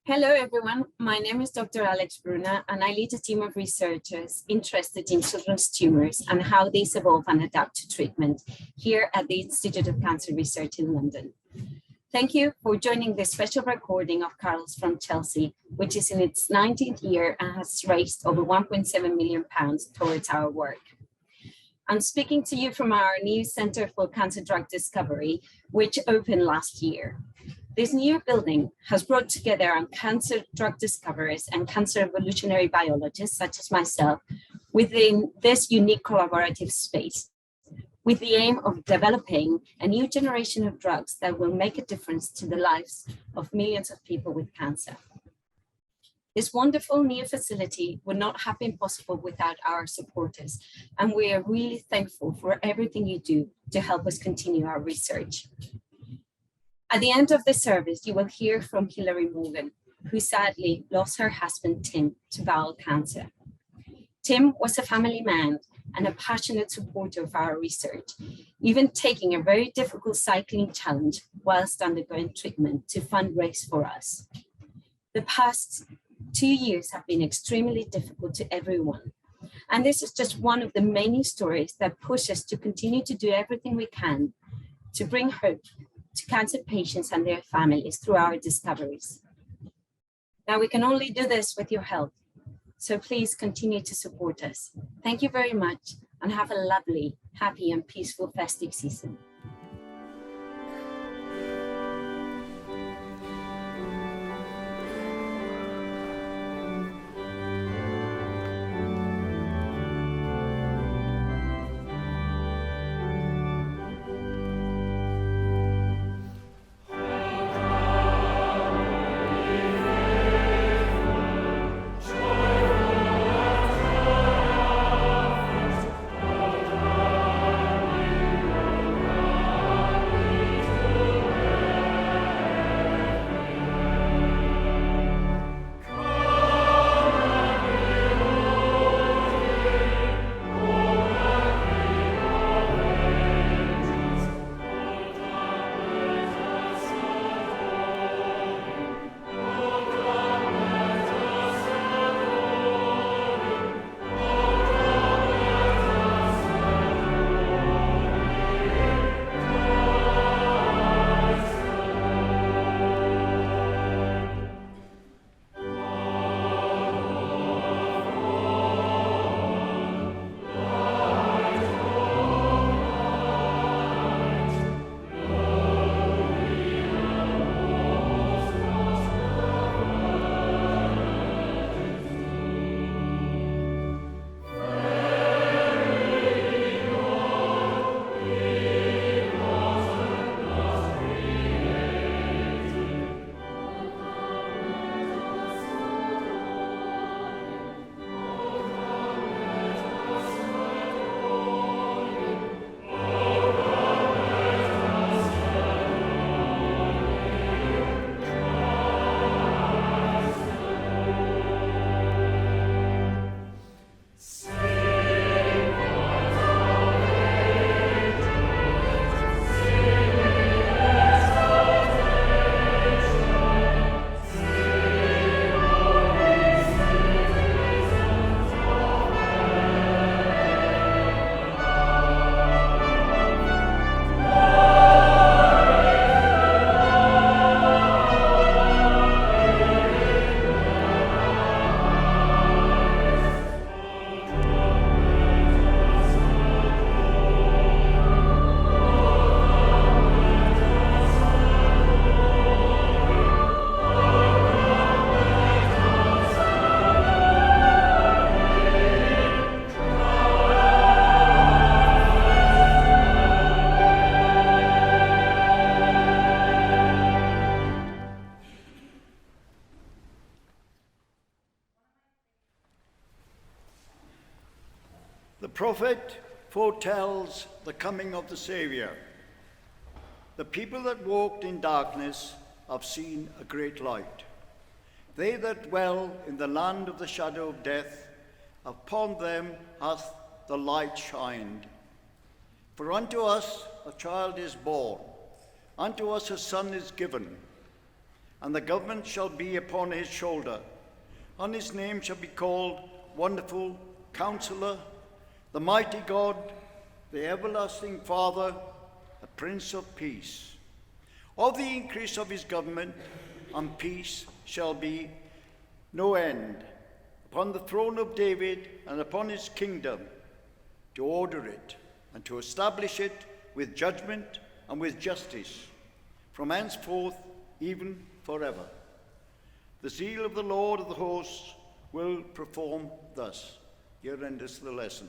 Hello, everyone. My name is Dr. Alejandra Bruna, and I lead a team of researchers interested in children's tumors and how these evolve and adapt to treatment here at the Institute of Cancer Research in London. Thank you for joining this special recording of Carols from Chelsea, which is in its 19th year and has raised over £1.7 million towards our work. I'm speaking to you from our new Centre for Cancer Drug Discovery, which opened last year. This new building has brought together our cancer drug discoverers and cancer evolutionary biologists, such as myself, within this unique collaborative space, with the aim of developing a new generation of drugs that will make a difference to the lives of millions of people with cancer. This wonderful new facility would not have been possible without our supporters, and we are really thankful for everything you do to help us continue our research. At the end of the service, you will hear from Hilary Morgan, who sadly lost her husband, Tim, to bowel cancer. Tim was a family man and a passionate supporter of our research, even taking a very difficult cycling challenge whilst undergoing treatment to fundraise for us. The past 2 years have been extremely difficult to everyone, and this is just one of the many stories that push us to continue to do everything we can to bring hope to cancer patients and their families through our discoveries. Now, we can only do this with your help, so please continue to support us. Thank you very much, and have a lovely, happy, and peaceful festive season. The prophet foretells the coming of the Savior. The people that walked in darkness have seen a great light. They that dwell in the land of the shadow of death, upon them hath the light shined. For unto us a child is born, unto us a son is given, and the government shall be upon his shoulder. And his name shall be called Wonderful Counselor, the Mighty God, the Everlasting Father, the Prince of Peace. Of the increase of his government and peace shall be no end, upon the throne of David and upon his kingdom, to order it and to establish it with judgment and with justice, from henceforth even forever. The zeal of the Lord of the hosts will perform thus. Here endeth the lesson.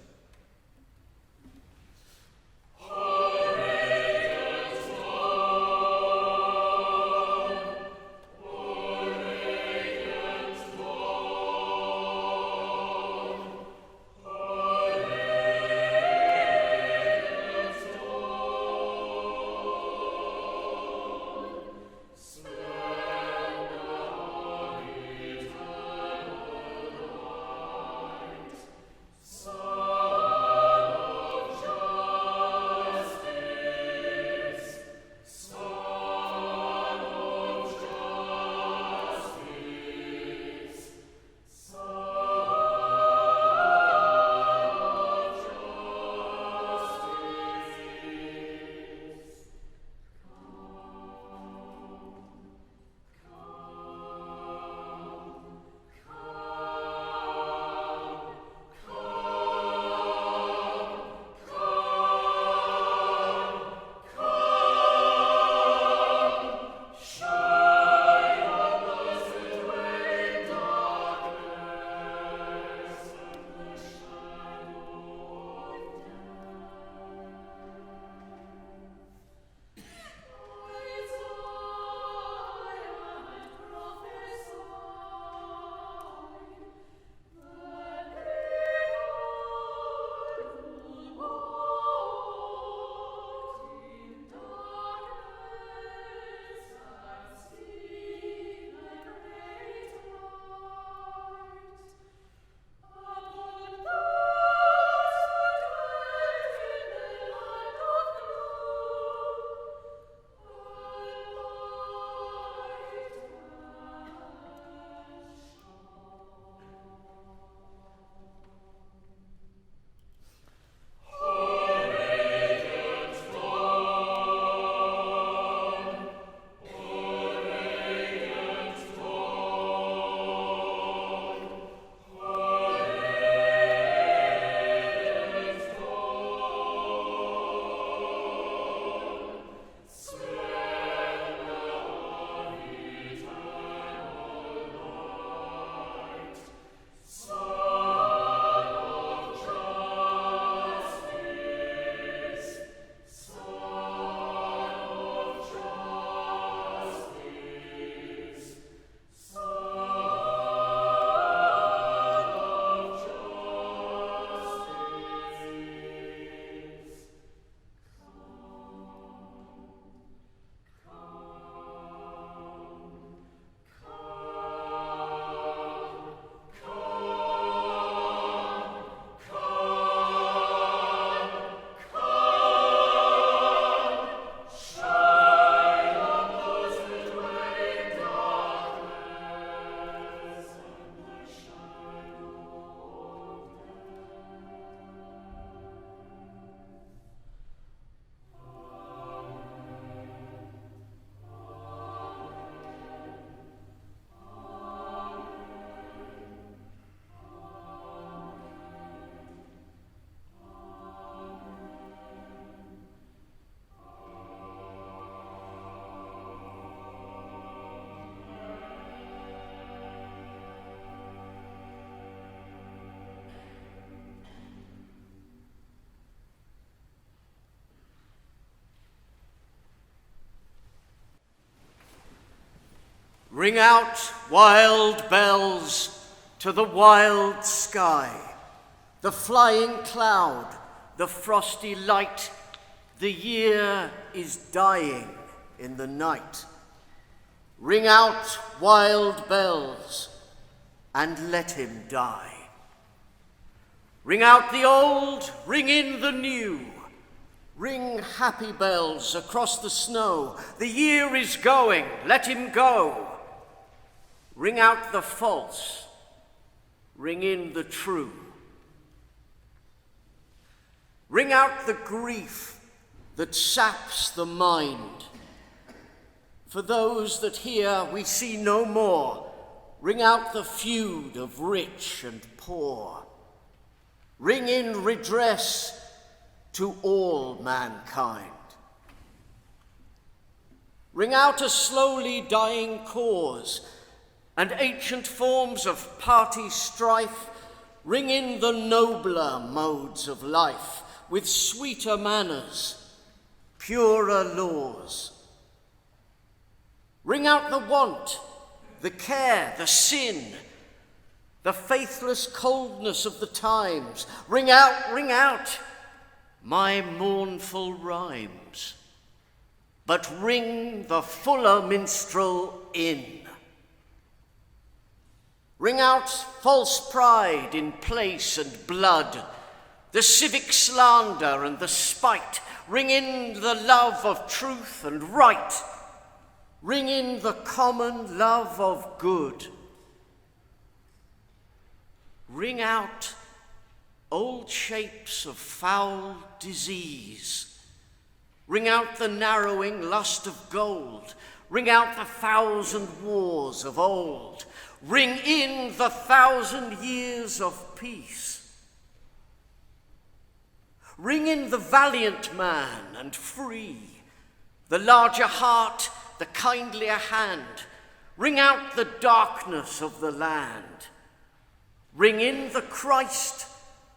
Ring out wild bells to the wild sky, the flying cloud, the frosty light. The year is dying in the night. Ring out wild bells and let him die. Ring out the old, ring in the new. Ring happy bells across the snow. The year is going, let him go. Ring out the false, ring in the true. Ring out the grief that saps the mind. For those that here we see no more, ring out the feud of rich and poor. Ring in redress to all mankind. Ring out a slowly dying cause and ancient forms of party strife. Ring in the nobler modes of life with sweeter manners, purer laws. Ring out the want, the care, the sin, the faithless coldness of the times. Ring out my mournful rhymes, but ring the fuller minstrel in. Ring out false pride in place and blood, the civic slander and the spite. Ring in the love of truth and right. Ring in the common love of good. Ring out old shapes of foul disease. Ring out the narrowing lust of gold. Ring out the 1,000 wars of old. Ring in the 1,000 years of peace. Ring in the valiant man and free, the larger heart, the kindlier hand. Ring out the darkness of the land. Ring in the Christ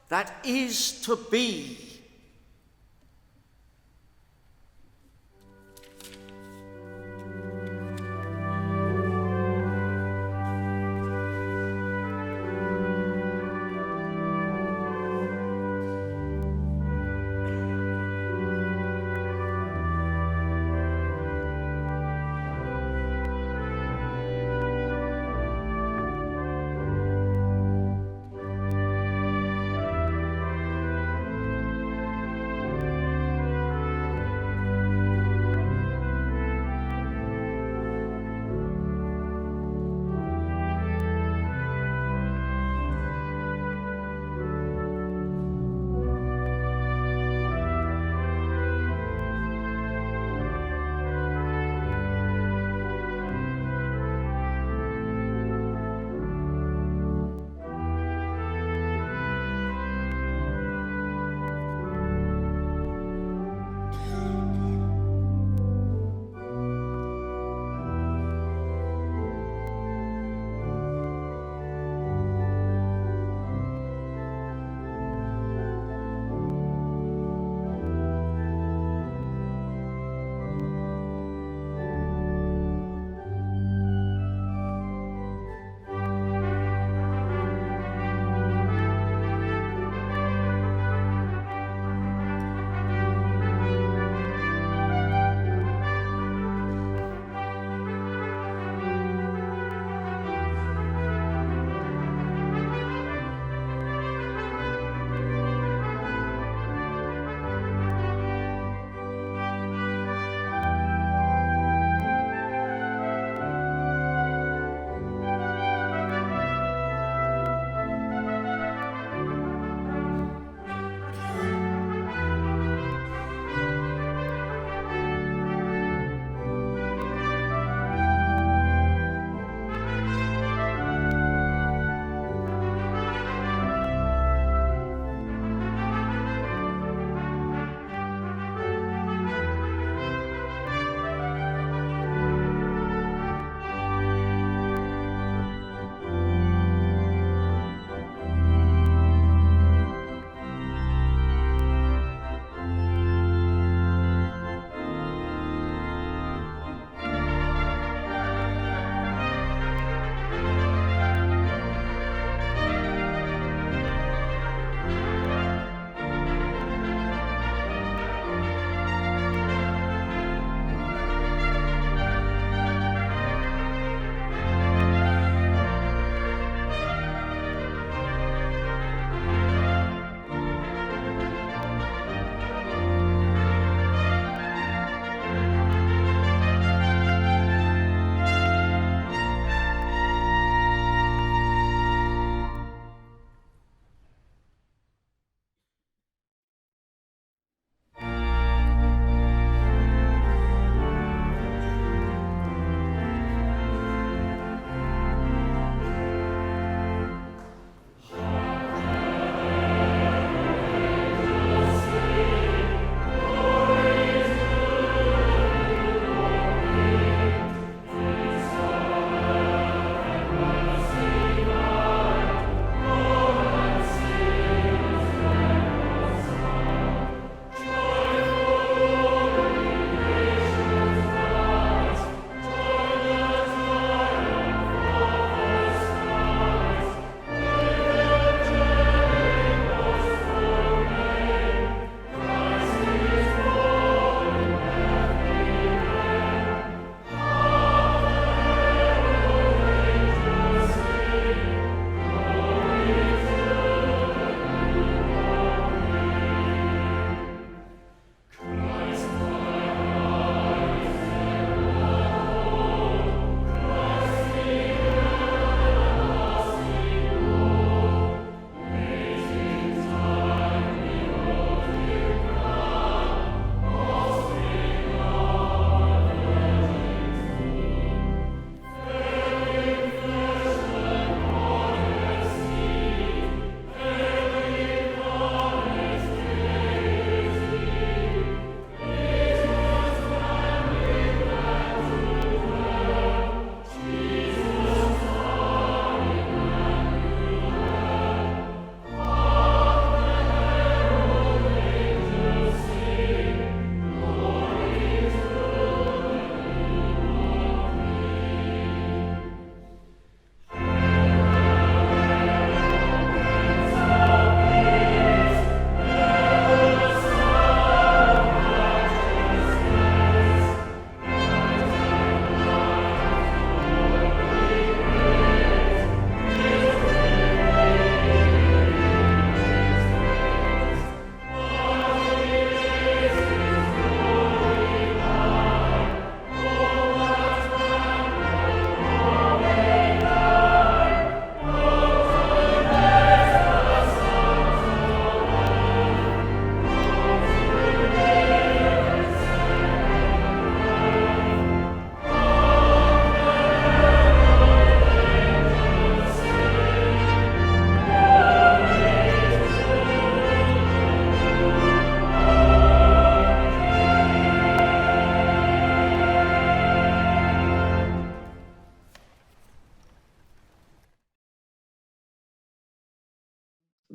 that is to be.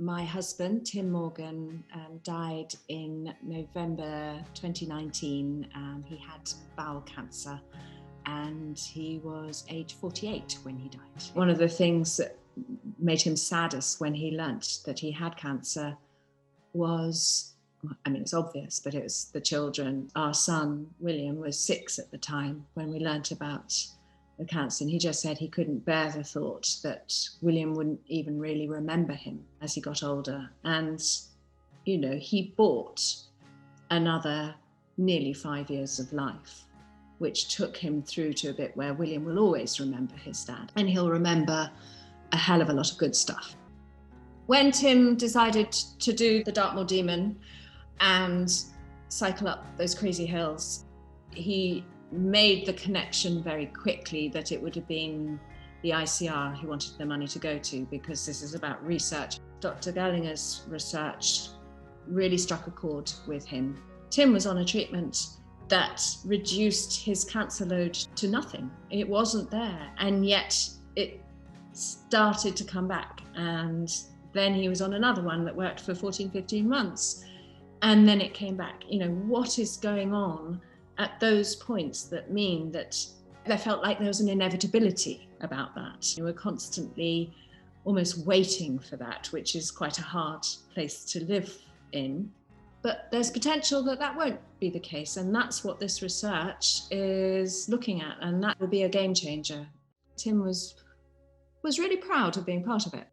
My husband, Tim Morgan, died in November 2019. He had bowel cancer and he was age 48 when he died. One of the things that made him saddest when he learnt that he had cancer was, I mean, it's obvious, but it was the children. Our son, William, was 6 at the time when we learnt about the cancer, and he just said he couldn't bear the thought that William wouldn't even really remember him as he got older. And, you know, he bought another nearly 5 years of life, which took him through to a bit where William will always remember his dad, and he'll remember a hell of a lot of good stuff. When Tim decided to do the Dartmoor Demon and cycle up those crazy hills, he made the connection very quickly that it would have been the ICR he wanted the money to go to, because this is about research. Dr. Gallinger's research really struck a chord with him. Tim was on a treatment that reduced his cancer load to nothing. It wasn't there, and yet it started to come back. And then he was on another one that worked for 14, 15 months. And then it came back. You know, what is going on at those points that mean that there felt like there was an inevitability about that? You were constantly almost waiting for that, which is quite a hard place to live in. But there's potential that that won't be the case. And that's what this research is looking at. And that will be a game changer. Tim was really proud of being part of it.